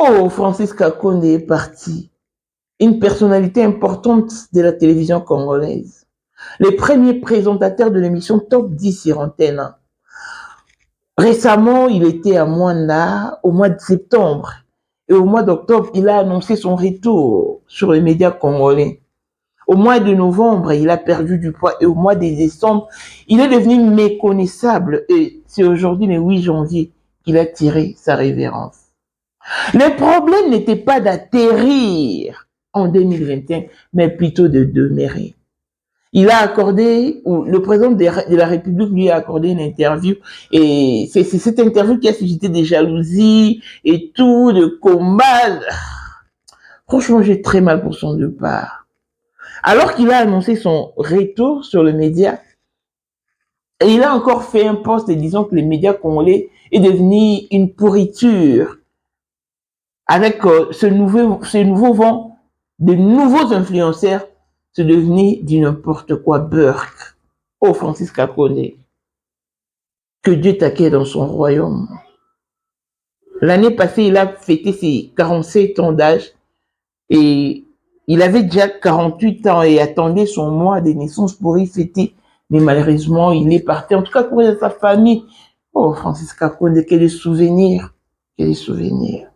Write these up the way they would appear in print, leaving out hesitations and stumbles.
Oh, Francis Kakonde est parti. Une personnalité importante de la télévision congolaise. Les premiers présentateurs de l'émission Top 10 sur antenne. Récemment, il était à Mwanda au mois de septembre. Et au mois d'octobre, il a annoncé son retour sur les médias congolais. Au mois de novembre, il a perdu du poids. Et au mois de décembre, il est devenu méconnaissable. Et c'est aujourd'hui, le 8 janvier, qu'il a tiré sa révérence. Le problème n'était pas d'atterrir en 2021, mais plutôt de demeurer. Il a accordé, ou le président de la République lui a accordé une interview, et c'est cette interview qui a suscité des jalousies et tout, de combats. Franchement, j'ai très mal pour son départ. Alors qu'il a annoncé son retour sur le média, et il a encore fait un post disant que les médias congolais est devenu une pourriture. Avec ce nouveau vent de nouveaux influenceurs, c'est devenu du n'importe quoi Burke. Oh, Francis Kakonde, que Dieu t'accueille dans son royaume. L'année passée, il a fêté ses 47 ans d'âge et il avait déjà 48 ans et attendait son mois de naissance pour y fêter. Mais malheureusement, il est parti. En tout cas, pour sa famille. Oh, Francis Kakonde, quel souvenirs. Quel souvenirs.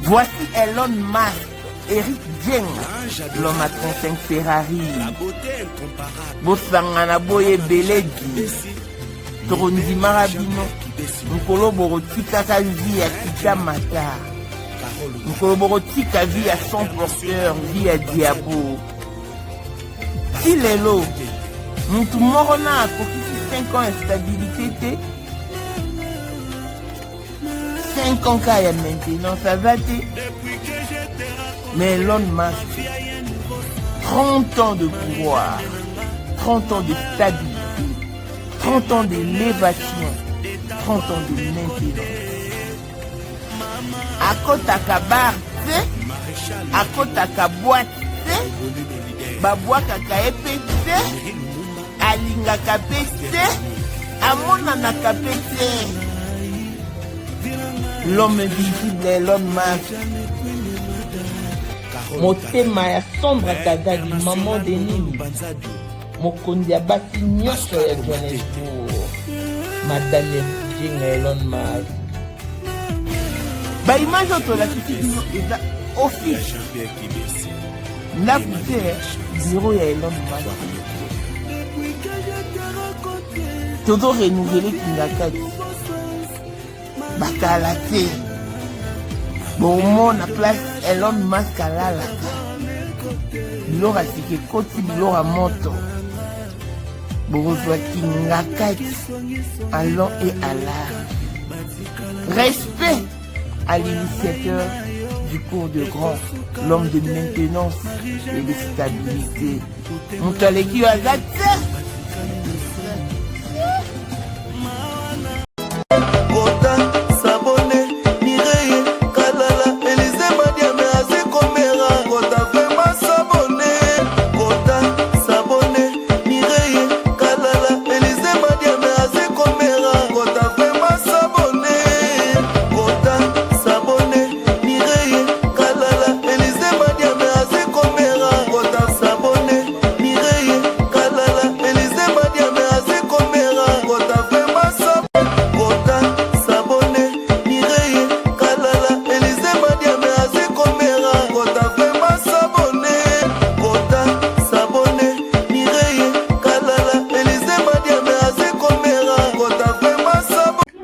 Voici Elon Musk, Eric Dieng, l'homme à 35 Ferrari. Bosangana boye belegi. Torondi marabino. Nkolo borotika ka vie à Kitamata. Nkolo borotika vie à son porteur, vie à Diabo. Si lelo, mutu moko na akokisi 5 ans instabilité te. 5 ans qu'il y a maintenant, ça va te. Mais Elon Musk, 30 ans de pouvoir, 30 ans de stabilité, 30 ans d'élévation, 30 ans de maintenance. À côté à bar, à côté à boîte, babouaka kaepete, alinga kapete, amona na kapete. L'homme visible Elon Musk. Motema ya sombre kazali maman de nini. Mokondi ya basi nyonso ya Johannesburg. Madame Dieng Elon Musk. Ba image oto la kiti bino eza office. Na bute bureau ya Elon Musk. Todo renouveler Kingakati. Bakala te. Bon, mon place Elon Musk alala. Bilora sike koti bilora moto. Borozwa Kingakati. Allons et à l'art. Respect à l'initiateur du cours de grand, l'homme de maintenance et de stabilité. Moutaleki Azate.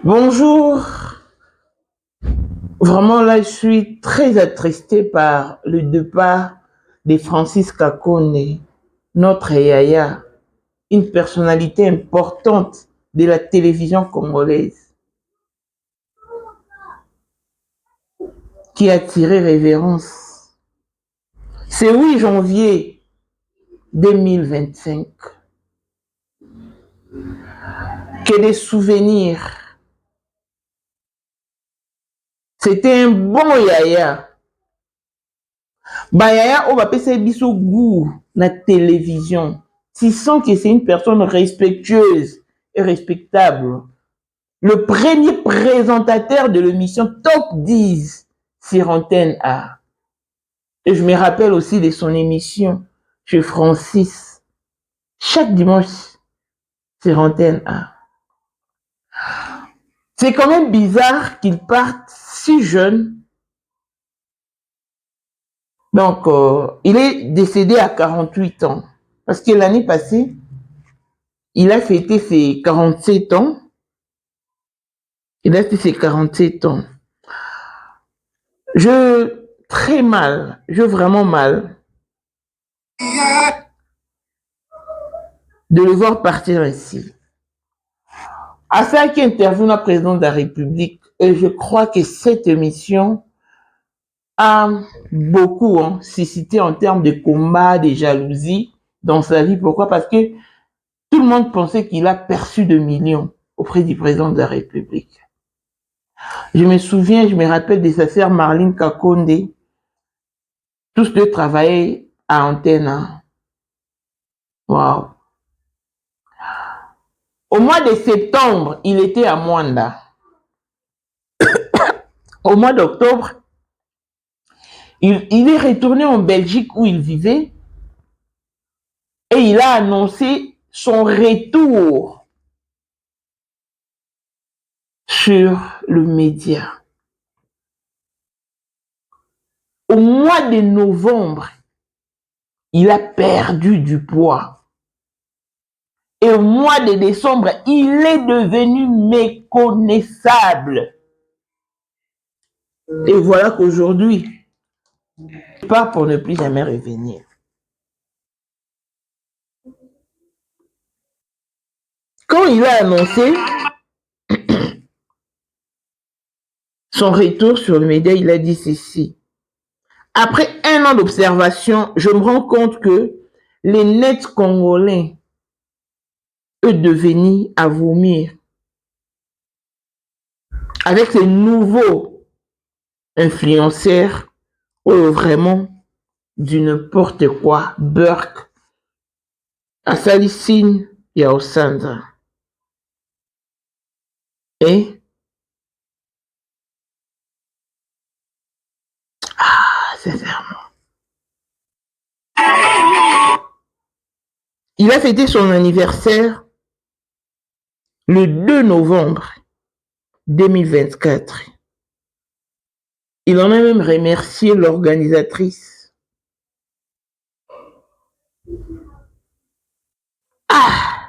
Bonjour. Vraiment là, je suis très attristé par le départ de Francis Kakonde, notre Yaya, une personnalité importante de la télévision congolaise, qui a tiré révérence. C'est 8 janvier 2025 que des souvenirs. C'était un bon Yaya. Ba Yaya, on va passer biso goût la télévision. Tu sens que c'est une personne respectueuse et respectable. le premier présentateur de l'émission Top 10 sur Antenne A. Et je me rappelle aussi de son émission chez Francis, chaque dimanche sur Antenne A. C'est quand même bizarre qu'il parte si jeune. Donc, il est décédé à 48 ans. Parce que l'année passée, il a fêté ses 47 ans. Il a fait ses 47 ans. Très mal, vraiment mal de le voir partir ainsi. À ça qui intervient la présidente de la République, et je crois que cette émission a beaucoup suscité en termes de combat, de jalousie dans sa vie. Pourquoi? Parce que tout le monde pensait qu'il a perçu de millions auprès du président de la République. Je me rappelle de sa sœur Marlene Kakonde. Tous deux travaillaient à Antenne. Wow. Au mois de septembre, il était à Mwanda. Au mois d'octobre, il est retourné en Belgique où il vivait et il a annoncé son retour sur le média. Au mois de novembre, il a perdu du poids. Et au mois de décembre, il est devenu méconnaissable. Et voilà qu'aujourd'hui, il part pour ne plus jamais revenir. Quand il a annoncé son retour sur le média, il a dit ceci. Après 1 an d'observation, je me rends compte que les nets congolais, eux, devenus à vomir. Avec ces nouveaux influenceurs, vraiment du n'importe quoi, Burke, Asalicine, Yaosanda. Et sincèrement. Il a fêté son anniversaire le 2 novembre 2024. Il en a même remercié l'organisatrice. A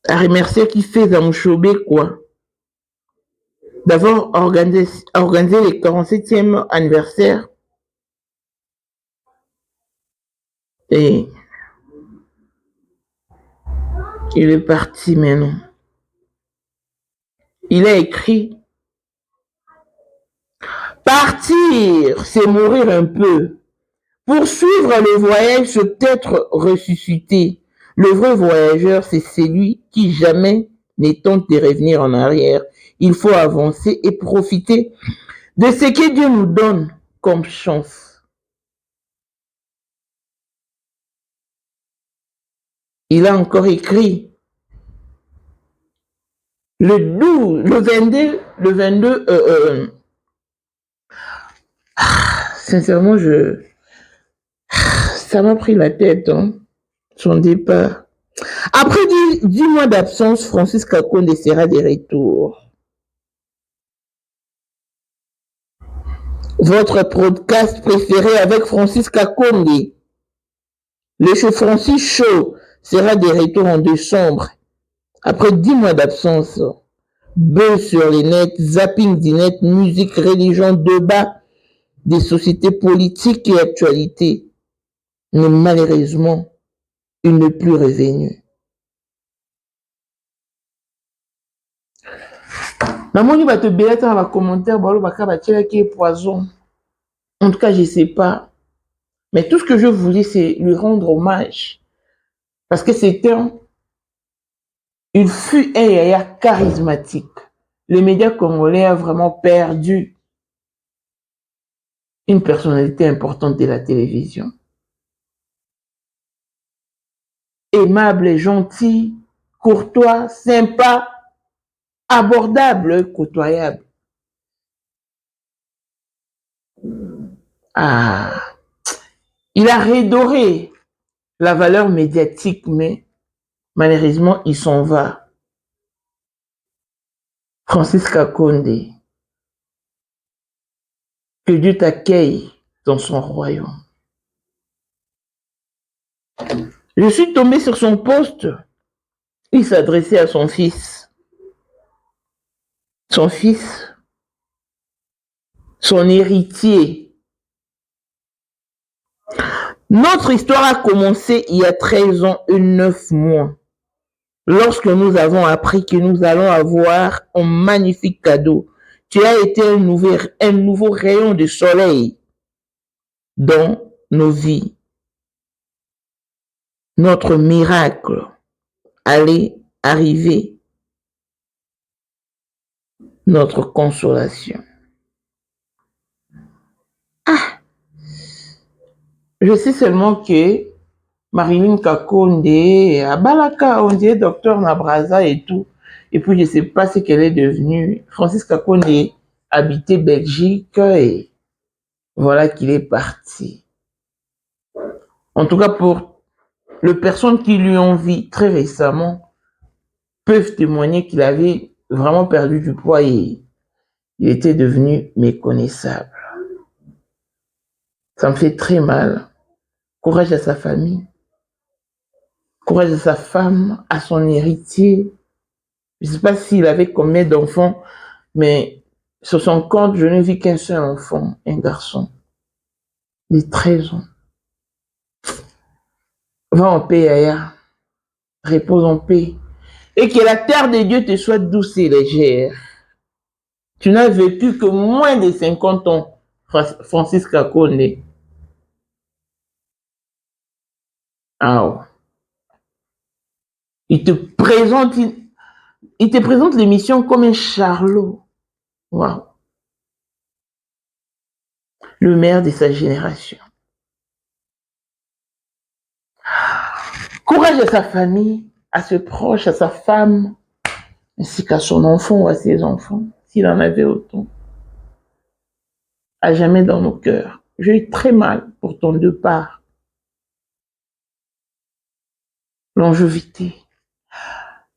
remercié qui fait Zamouchobé, quoi. D'avoir organisé le 47e anniversaire. Et il est parti maintenant. Il a écrit: partir, c'est mourir un peu. Poursuivre le voyage, c'est peut-être ressusciter. Le vrai voyageur, c'est celui qui jamais ne tente de revenir en arrière. Il faut avancer et profiter de ce que Dieu nous donne comme chance. Il a encore écrit le 22, sincèrement, ça m'a pris la tête, son départ. Après 10 mois d'absence, Francis Kakonde sera de retour. Votre podcast préféré avec Francis Kakonde, le show Francis Show, sera de retour en décembre. Après 10 mois d'absence, buzz sur les nets, zapping du net, musique, religion, débat des sociétés politiques et actualités. Mais malheureusement, il n'est plus revenu. Namoni va te belata dans les commentaires, qui est poison. En tout cas, je ne sais pas. Mais tout ce que je voulais, c'est lui rendre hommage. Parce que il fut un yaya charismatique. Les médias congolais ont vraiment perdu une personnalité importante de la télévision. Aimable, gentil, courtois, sympa, abordable, côtoyable. Ah, il a redoré la valeur médiatique, mais malheureusement, il s'en va. Francis Kakonde, que Dieu t'accueille dans son royaume. Je suis tombé sur son poste. Il s'adressait à son fils. Son fils, son héritier. Notre histoire a commencé il y a 13 ans et 9 mois. Lorsque nous avons appris que nous allons avoir un magnifique cadeau. Tu as été un nouveau rayon de soleil dans nos vies. Notre miracle allait arriver. Notre consolation. Ah, je sais seulement que Marilyn Kakonde, à Balaka, on dirait docteur Nabraza et tout. Et puis je ne sais pas ce qu'elle est devenue. Francis Kakonde habitait Belgique et voilà qu'il est parti. En tout cas, pour les personnes qui lui ont vu très récemment, peuvent témoigner qu'il avait vraiment perdu du poids et il était devenu méconnaissable. Ça me fait très mal. Courage à sa famille. Courage à sa femme, à son héritier. Je ne sais pas s'il avait combien d'enfants, mais sur son compte, je n'ai vu qu'un seul enfant, un garçon de 13 ans. Va en paix, Yaya. Repose en paix. Et que la terre de Dieu te soit douce et légère. Tu n'as vécu que moins de 50 ans, Francis Kakonde. Ah, il te présente l'émission comme un charlot. Wow. Le maire de sa génération. Courage à sa famille, à ses proches, à sa femme, ainsi qu'à son enfant ou à ses enfants, s'il en avait autant. À jamais dans nos cœurs. J'ai eu très mal pour ton départ. Longévité.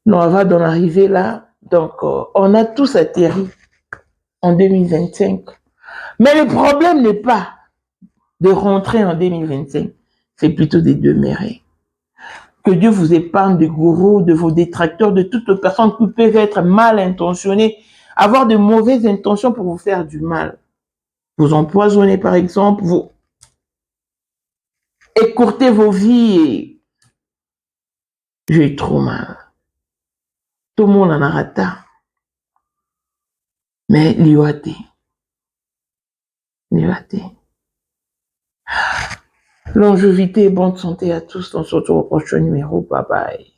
Non, on va d'en arriver là. Donc, on a tous atterri en 2025. Mais le problème n'est pas de rentrer en 2025. C'est plutôt de demeurer. Que Dieu vous épargne des gourous, de vos détracteurs, de toutes les personnes qui peuvent être mal intentionnées, avoir de mauvaises intentions pour vous faire du mal. Vous empoisonnez par exemple, vous écourtez vos vies et j'ai trop mal. Tout le monde en a raté. Mais l'IOAT. Longévité et bonne santé à tous dans ce prochain numéro. Bye bye.